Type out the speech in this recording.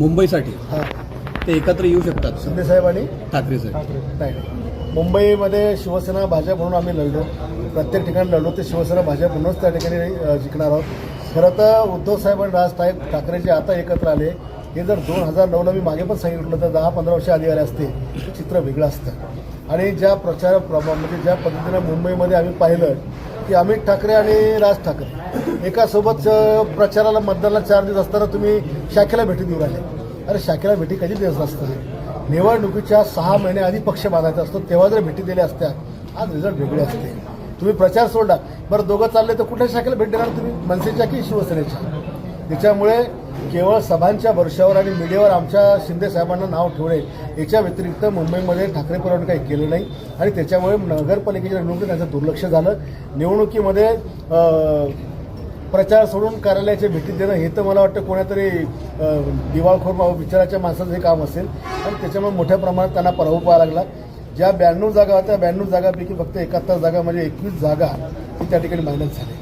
मुंबईसाठी हां ते एकत्र येऊ शकतात शिंदेसाहेब आणि ठाकरे साहेब. नाही मुंबईमध्ये शिवसेना भाजप म्हणून आम्ही लढलो, प्रत्येक ठिकाणी लढलो. ते शिवसेना भाजप म्हणूनच त्या ठिकाणी जिंकणार आहोत. खरं तर उद्धवसाहेब आणि राजसाहेब ठाकरे जे आता एकत्र आले हे जर 2009ला मी मागे पण सांगितलं तर 10-15 वर्ष आधी आले असते तर चित्र वेगळं असतं. आणि ज्या म्हणजे ज्या पद्धतीनं मुंबईमध्ये आम्ही पाहिलं की अमित ठाकरे आणि राज ठाकरे एकासोबत प्रचाराला मतदानाला 4 दिवस असताना तुम्ही शाखेला भेटी देऊ राहिले. अरे शाखेला भेटी कधी देत असतात? निवडणुकीच्या 6 महिन्याआधी पक्ष बांधायचा असतो, तेव्हा जर भेटी दिल्या असत्या आज रिझल्ट वेगळे असते. तुम्ही प्रचार सोडला, बरं दोघं चालले तर कुठल्या शाखेला भेट देणार तुम्ही? मनसेच्या की शिवसेनेच्या? त्याच्यामुळे केवळ सभांच्या वर्षावर आणि मीडियावर आमच्या शिंदे साहेबांना नाव ठेवणे याच्या व्यतिरिक्त मुंबईमध्ये ठाकरे परिवाराने काही केलं नाही. आणि त्याच्यामुळे नगरपालिकेच्या निवडणुकीत त्यांचं दुर्लक्ष झालं. निवडणुकीमध्ये प्रचार सोडून कार्यालयाच्या भेटी देणं हे तर मला वाटतं कोणातरी दिवाळखोर विचाराच्या माणसाचं हे काम असेल. आणि त्याच्यामुळे मोठ्या प्रमाणात त्यांना पराभव पाहावा लागला. ज्या 92 जागा होत्या 92 जागापैकी फक्त 71 जागा म्हणजे 21 जागा ही त्या ठिकाणी मायनस झाली.